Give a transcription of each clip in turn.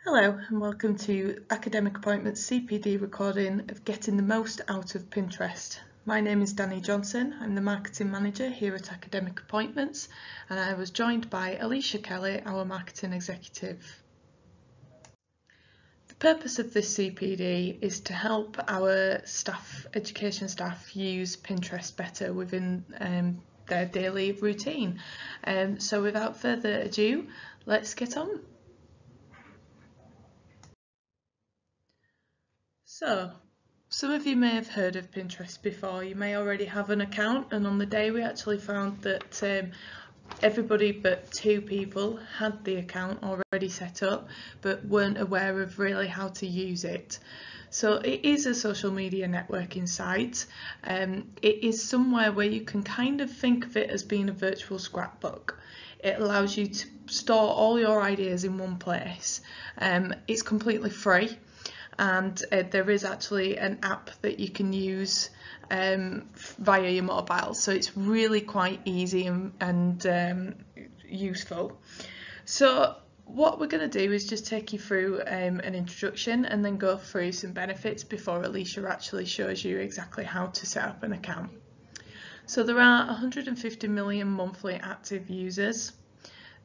Hello and welcome to Academic Appointments CPD recording of Getting the Most Out of Pinterest. My name is Danni Johnson, I'm the Marketing Manager here at Academic Appointments and I was joined by Alisha Kelly, our Marketing Executive. The purpose of this CPD is to help our education staff use Pinterest better within their daily routine. So without further ado, let's get on. So, some of you may have heard of Pinterest before. You may already have an account, and on the day we actually found that everybody but 2 people had the account already set up but weren't aware of really how to use it. So it is a social media networking site. It is somewhere where you can kind of think of it as being a virtual scrapbook. It allows you to store all your ideas in one place. It's completely free. And there is actually an app that you can use via your mobile, so it's really quite easy and useful. So what we're going to do is just take you through an introduction and then go through some benefits before Alisha actually shows you exactly how to set up an account. So there are 150 million monthly active users.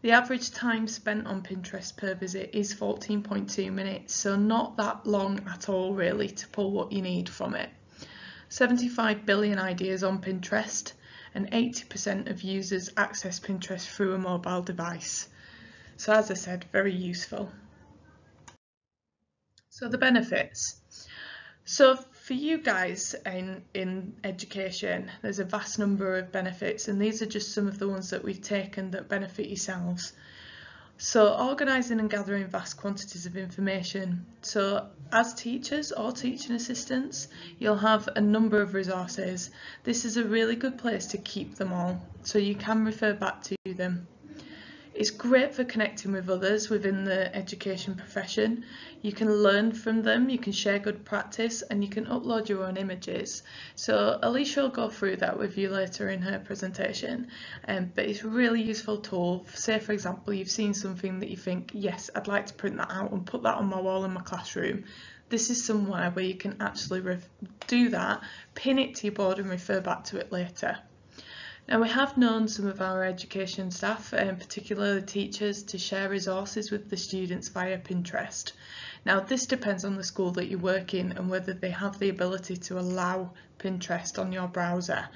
The average time spent on Pinterest per visit is 14.2 minutes, so not that long at all really to pull what you need from it. 75 billion ideas on Pinterest, and 80% of users access Pinterest through a mobile device. So as I said, very useful. So the benefits. So for you guys in education, there's a vast number of benefits, and these are just some of the ones that we've taken that benefit yourselves. So organising and gathering vast quantities of information. So as teachers or teaching assistants, you'll have a number of resources. This is a really good place to keep them all, so you can refer back to them. It's great for connecting with others within the education profession. You can learn from them, you can share good practice, and you can upload your own images. So Alisha will go through that with you later in her presentation. But it's a really useful tool. Say for example, you've seen something that you think, yes, I'd like to print that out and put that on my wall in my classroom. This is somewhere where you can actually do that, pin it to your board and refer back to it later. Now we have known some of our education staff, particularly teachers, to share resources with the students via Pinterest. Now this depends on the school that you work in and whether they have the ability to allow Pinterest on your browser.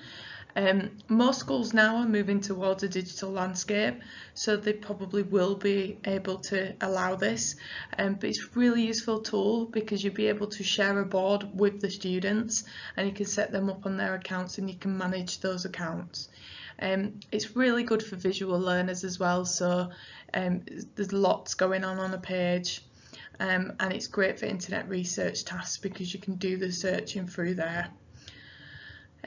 Most schools now are moving towards a digital landscape, so they probably will be able to allow this, but it's a really useful tool because you'll be able to share a board with the students and you can set them up on their accounts and you can manage those accounts. It's really good for visual learners as well, so there's lots going on a page, and it's great for internet research tasks because you can do the searching through there.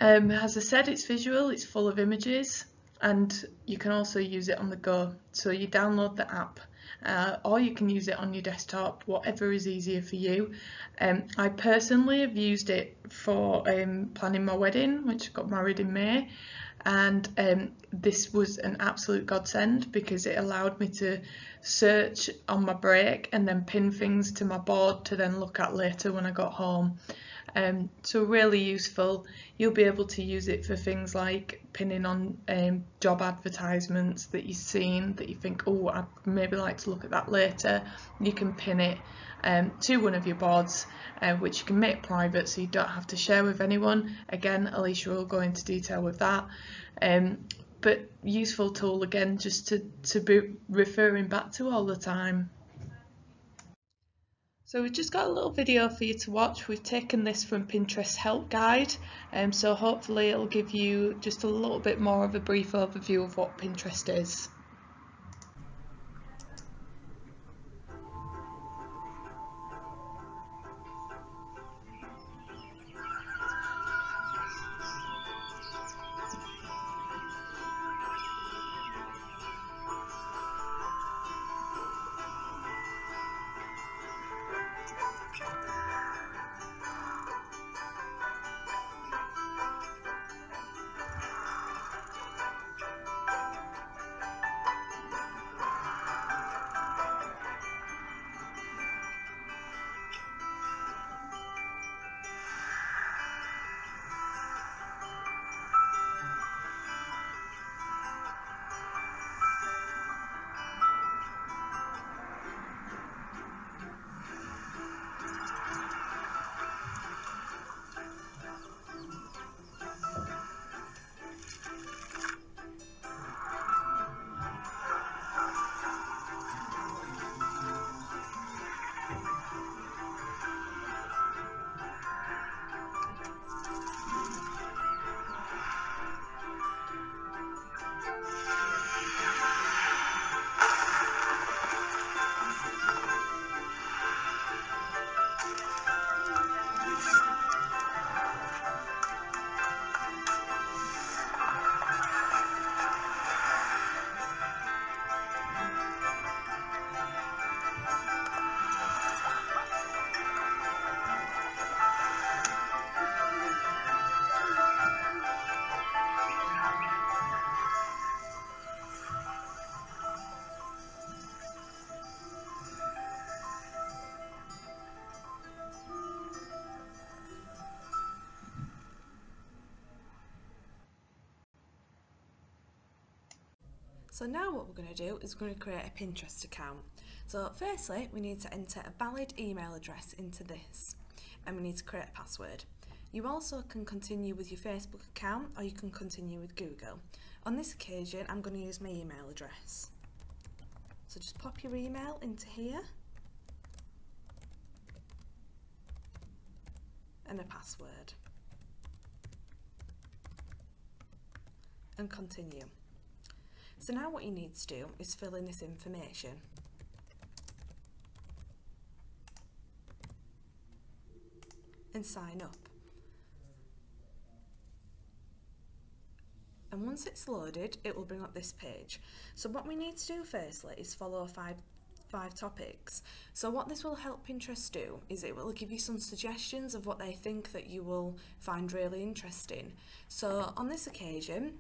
As I said, it's visual, it's full of images, and you can also use it on the go. So you download the app, or you can use it on your desktop, whatever is easier for you. I personally have used it for planning my wedding, which I got married in May, and this was an absolute godsend because it allowed me to search on my break and then pin things to my board to then look at later when I got home. So really useful. You'll be able to use it for things like pinning on job advertisements that you've seen that you think, oh, I'd maybe like to look at that later. You can pin it to one of your boards, which you can make private so you don't have to share with anyone. Again, Alisha will go into detail with that. But useful tool again, just to be referring back to all the time. So we've just got a little video for you to watch. We've taken this from Pinterest Help Guide, so hopefully it'll give you just a little bit more of a brief overview of what Pinterest is. So now what we're going to do is we're going to create a Pinterest account. So firstly, we need to enter a valid email address into this, and we need to create a password. You also can continue with your Facebook account, or you can continue with Google. On this occasion, I'm going to use my email address. So just pop your email into here and a password and continue. So now what you need to do is fill in this information and sign up. And once it's loaded, it will bring up this page. So what we need to do firstly is follow five topics. So what this will help Pinterest do is it will give you some suggestions of what they think that you will find really interesting. So on this occasion,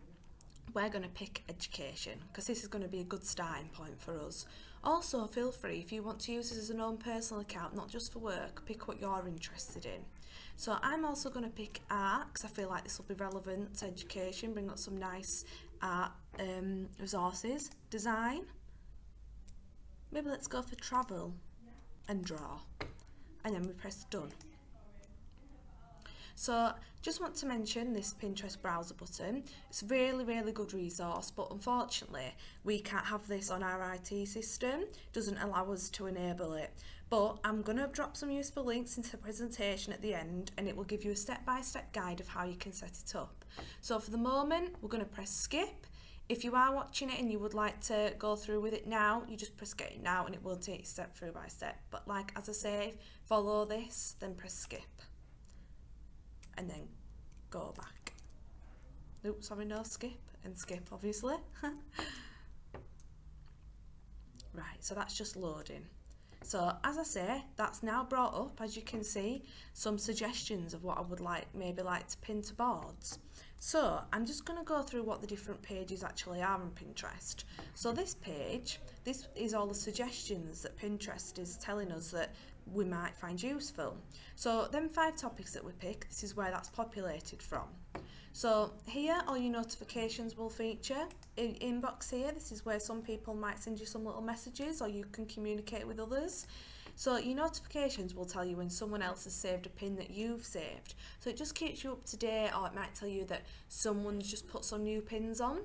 we're going to pick education because this is going to be a good starting point for us. Also, feel free, if you want to use this as an own personal account, not just for work, pick what you're interested in. So I'm also going to pick art because I feel like this will be relevant to education, bring up some nice art resources. Design, maybe let's go for travel and draw, and then we press done. So just want to mention this Pinterest browser button. It's a really good resource, but unfortunately we can't have this on our IT system. It doesn't allow us to enable it. But I'm going to drop some useful links into the presentation at the end, and it will give you a step-by-step guide of how you can set it up. So for the moment, we're going to press skip. If you are watching it and you would like to go through with it now, you just press get it now and it will take you step through by step. But like as I say, follow this, then press skip. And then go back. Oops, sorry, no, skip and skip, obviously. Right, so that's just loading. So as I say, that's now brought up, as you can see, some suggestions of what I would maybe like to pin to boards. So I'm just going to go through what the different pages actually are on Pinterest. So this page, this is all the suggestions that Pinterest is telling us that we might find useful. So them 5 topics that we pick, this is where that's populated from. So here all your notifications will feature. In inbox here, this is where some people might send you some little messages, or you can communicate with others. So your notifications will tell you when someone else has saved a pin that you've saved. So it just keeps you up to date, or it might tell you that someone's just put some new pins on.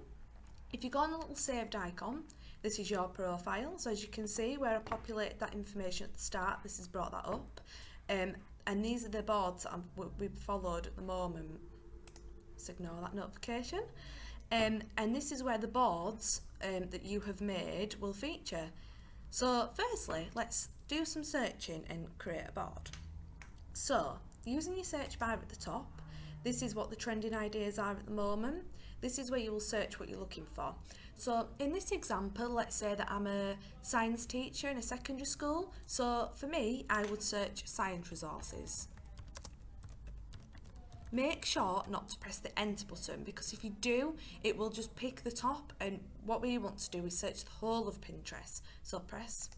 If you go on the little saved icon, this is your profile. So as you can see, where I populated that information at the start, this has brought that up. And these are the boards that we've followed at the moment. So ignore that notification. And this is where the boards that you have made will feature. So firstly, let's do some searching and create a board. So using your search bar at the top, this is what the trending ideas are at the moment. This is where you will search what you're looking for. So in this example, let's say that I'm a science teacher in a secondary school. So for me, I would search science resources. Make sure not to press the enter button, because if you do, it will just pick the top, and what we want to do is search the whole of Pinterest. So press.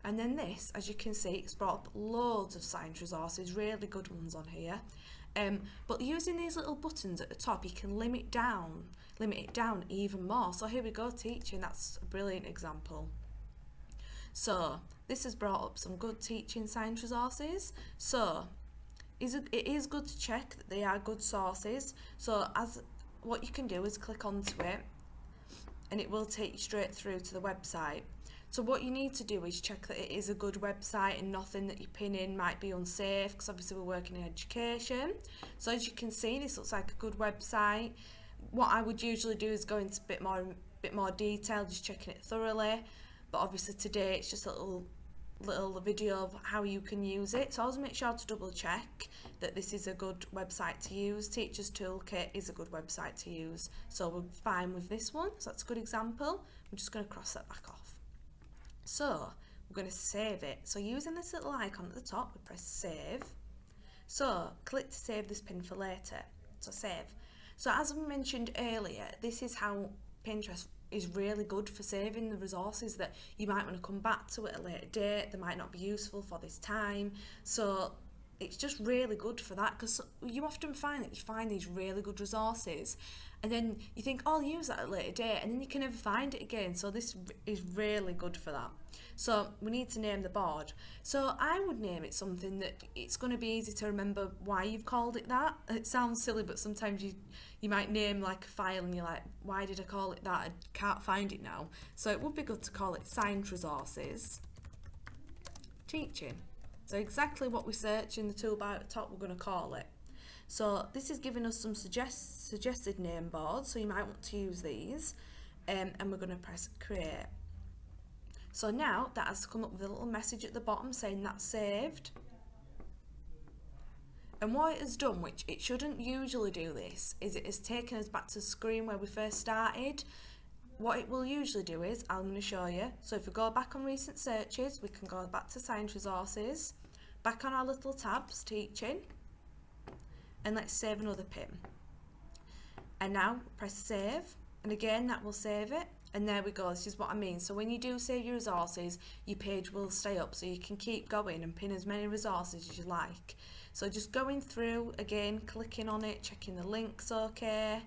And then this, as you can see, it's brought up loads of science resources, really good ones on here. But using these little buttons at the top, you can limit it down even more. So here we go, teaching, that's a brilliant example. So this has brought up some good teaching science resources. So it is good to check that they are good sources. So what you can do is click onto it and it will take you straight through to the website. So what you need to do is check that it is a good website and nothing that you pin in might be unsafe, because obviously we're working in education. So as you can see, this looks like a good website. What I would usually do is go into a bit more detail, just checking it thoroughly. But obviously today it's just a little video of how you can use it. So always make sure to double check that this is a good website to use. Teachers Toolkit is a good website to use, so we're fine with this one. So that's a good example. I'm just going to cross that back off. So we're going to save it. So using this little icon at the top, we press save. So click to save this pin for later. So save. So as we mentioned earlier, this is how Pinterest is really good for saving the resources that you might want to come back to at a later date. They might not be useful for this time. So it's just really good for that, because you often find that you find these really good resources and then you think, oh, I'll use that at a later date, and then you can never find it again. So this is really good for that. So we need to name the board. So I would name it something that it's going to be easy to remember why you've called it that. It sounds silly, but sometimes you might name like a file and you're like, why did I call it that? I can't find it now. So it would be good to call it Science Resources Teaching. So exactly what we search in the toolbar at the top, we're going to call it. So this is giving us some suggested name boards, so you might want to use these, and we're going to press create. So now that has come up with a little message at the bottom saying that's saved. And what it has done, which it shouldn't usually do this, is it has taken us back to the screen where we first started. What it will usually do is, I'm going to show you, so if we go back on recent searches, we can go back to Science Resources, back on our little tabs, Teaching, and let's save another pin. And now press save, and again that will save it, and there we go. This is what I mean. So when you do save your resources, your page will stay up, so you can keep going and pin as many resources as you like. So just going through, again, clicking on it, checking the links okay,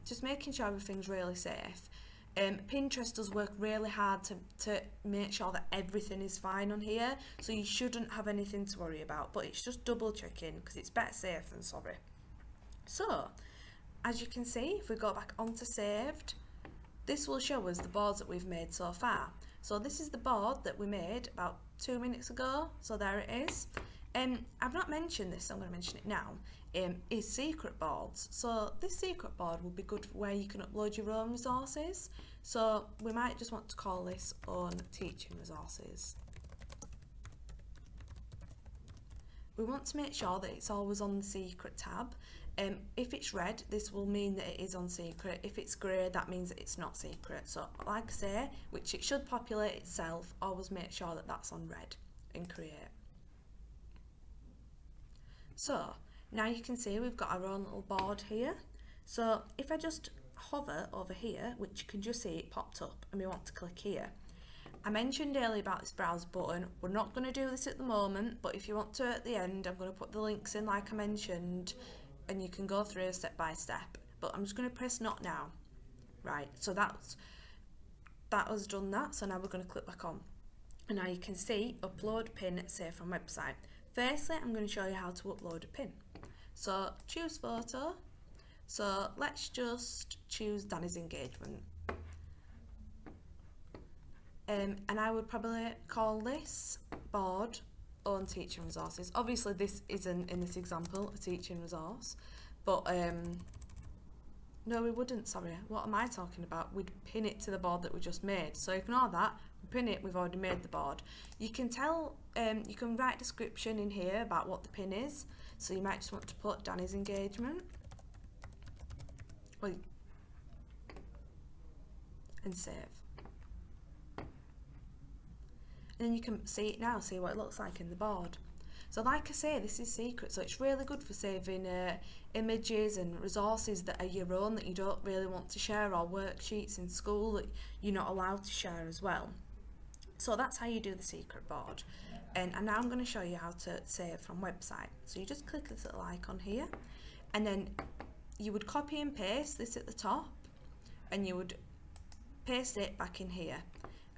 just making sure everything's really safe. Pinterest does work really hard to make sure that everything is fine on here, so you shouldn't have anything to worry about, but it's just double checking because it's better safe than sorry. So as you can see, if we go back onto saved, this will show us the boards that we've made so far. So this is the board that we made about 2 minutes ago, so there it is. I've not mentioned this, so I'm going to mention it now, is secret boards. So this secret board will be good for where you can upload your own resources. So we might just want to call this own teaching resources. We want to make sure that it's always on the secret tab. If it's red, this will mean that it is on secret. If it's grey, that means that it's not secret. So like I say, which it should populate itself, always make sure that that's on red and create. So now you can see we've got our own little board here. So if I just hover over here, which you can just see it popped up, and we want to click here. I mentioned earlier about this browse button. We're not going to do this at the moment, but if you want to at the end, I'm going to put the links in like I mentioned, and you can go through step by step. But I'm just going to press not now. Right, so that has done that. So now we're going to click back on. And now you can see upload pin save from website. Firstly, I'm going to show you how to upload a pin. So choose photo. So let's just choose Danny's engagement. And I would probably call this board own teaching resources. Obviously this isn't in this example a teaching resource, but no, we wouldn't, sorry, what am I talking about? We'd pin it to the board that we just made. So ignore that, pin it, we've already made the board. You can tell, you can write a description in here about what the pin is. So you might just want to put Danny's engagement. Well, and save. And then you can see it now, see what it looks like in the board. So like I say, this is secret, so it's really good for saving images and resources that are your own that you don't really want to share, or worksheets in school that you're not allowed to share as well. So that's how you do the secret board. And now I'm going to show you how to save from website. So you just click this little icon here, and then you would copy and paste this at the top, and you would paste it back in here,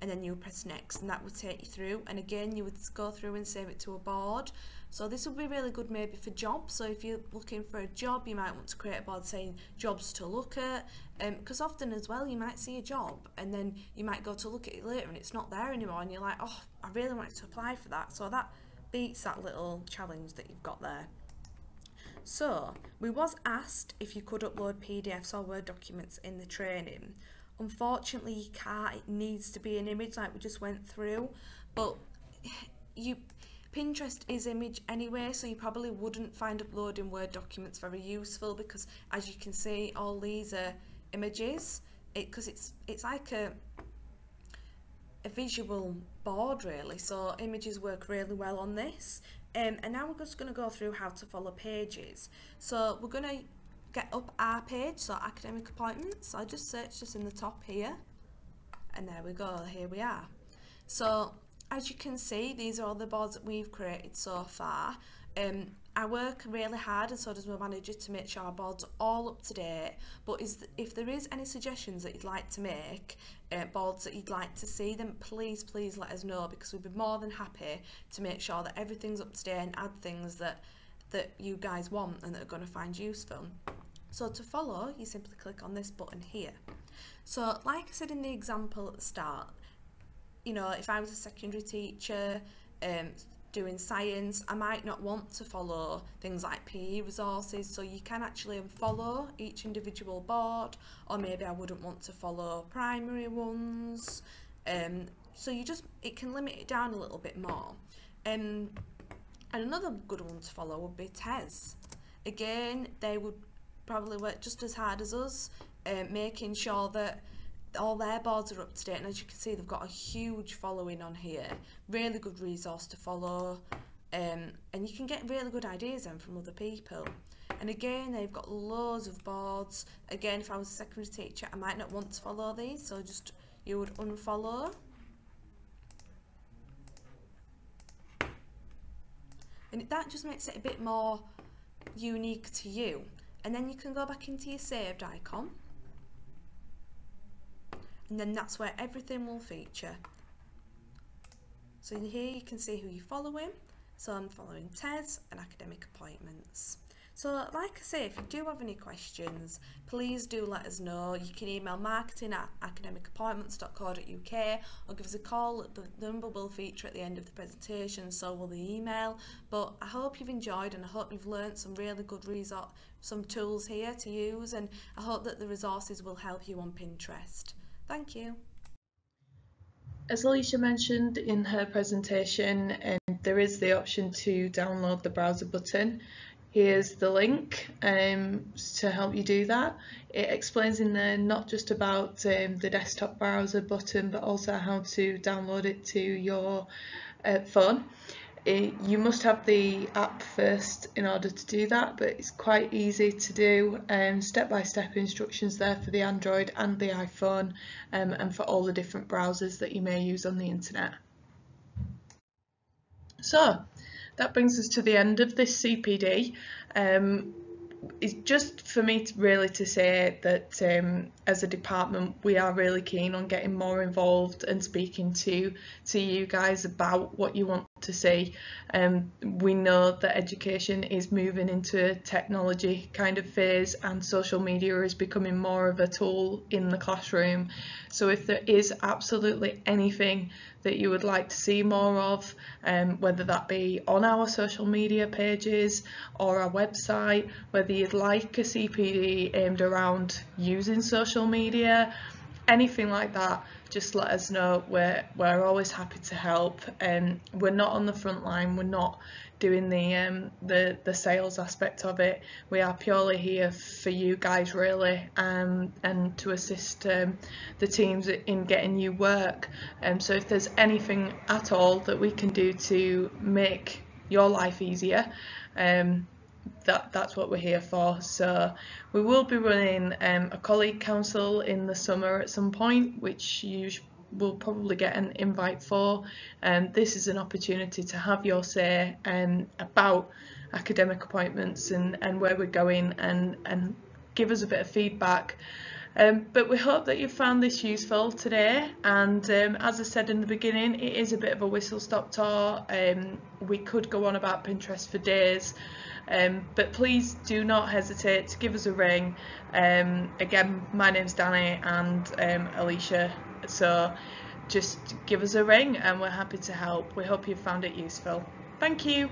and then you would press next, and that would take you through. And again, you would go through and save it to a board. So this would be really good maybe for jobs. So if you're looking for a job, you might want to create a board saying jobs to look at, because often as well you might see a job and then you might go to look at it later and it's not there anymore, and you're like, oh, I really wanted to apply for that. So that beats that little challenge that you've got there. So we was asked if you could upload PDFs or Word documents in the training. Unfortunately you can't, it needs to be an image like we just went through, but Pinterest is image anyway, so you probably wouldn't find uploading Word documents very useful, because as you can see all these are images, because it's like a visual board really, so images work really well on this. And now we're just going to go through how to follow pages. So we're going to get up our page, so academic appointments. So I just searched this in the top here, and there we go, here we are. So as you can see, these are all the boards that we've created so far. I work really hard, and so does my manager, to make sure our boards are all up to date. But if there is any suggestions that you'd like to make, boards that you'd like to see, then please let us know, because we'd be more than happy to make sure that everything's up to date and add things that you guys want and that are going to find useful. So to follow, you simply click on this button here. So like I said in the example at the start, you know, if I was a secondary teacher doing science, I might not want to follow things like PE resources, so you can actually unfollow each individual board, or maybe I wouldn't want to follow primary ones, so it can limit it down a little bit more. And another good one to follow would be TES. Again, they would probably work just as hard as us, making sure that all their boards are up to date, and as you can see, they've got a huge following on here. Really good resource to follow, and you can get really good ideas then from other people. And again, they've got loads of boards. Again, if I was a secondary teacher, I might not want to follow these, so you would unfollow. And that just makes it a bit more unique to you. And then you can go back into your saved icon, and then that's where everything will feature. So in here you can see who you're following. So I'm following TES and academic appointments. So like I say, if you do have any questions, please do let us know. You can email marketing@academicappointments.co.uk or give us a call. The number will feature at the end of the presentation, so will the email. But I hope you've enjoyed, and I hope you've learnt some really good some tools here to use, and I hope that the resources will help you on Pinterest. Thank you. As Alisha mentioned in her presentation, there is the option to download the browser button. Here's the link to help you do that. It explains in there not just about the desktop browser button, but also how to download it to your phone. You must have the app first in order to do that, but it's quite easy to do. Step-by-step instructions there for the Android and the iPhone, and for all the different browsers that you may use on the internet. So that brings us to the end of this CPD. It's just for me to say that as a department, we are really keen on getting more involved and speaking to you guys about what you want to see. We know that education is moving into a technology kind of phase, and social media is becoming more of a tool in the classroom. So if there is absolutely anything that you would like to see more of, whether that be on our social media pages or our website, whether you'd like a CPD aimed around using social media, anything like that, just let us know. We're always happy to help. We're not on the front line, we're not doing the sales aspect of it. We are purely here for you guys, really, and to assist the teams in getting you work. So if there's anything at all that we can do to make your life easier, that's what we're here for. So we will be running a colleague council in the summer at some point, which you will probably get an invite for. This is an opportunity to have your say about academic appointments and where we're going, and give us a bit of feedback. But we hope that you found this useful today, and as I said in the beginning, it is a bit of a whistle-stop tour. We could go on about Pinterest for days, but please do not hesitate to give us a ring. Again, my name's Danny and Alisha, so just give us a ring and we're happy to help. We hope you found it useful. Thank you.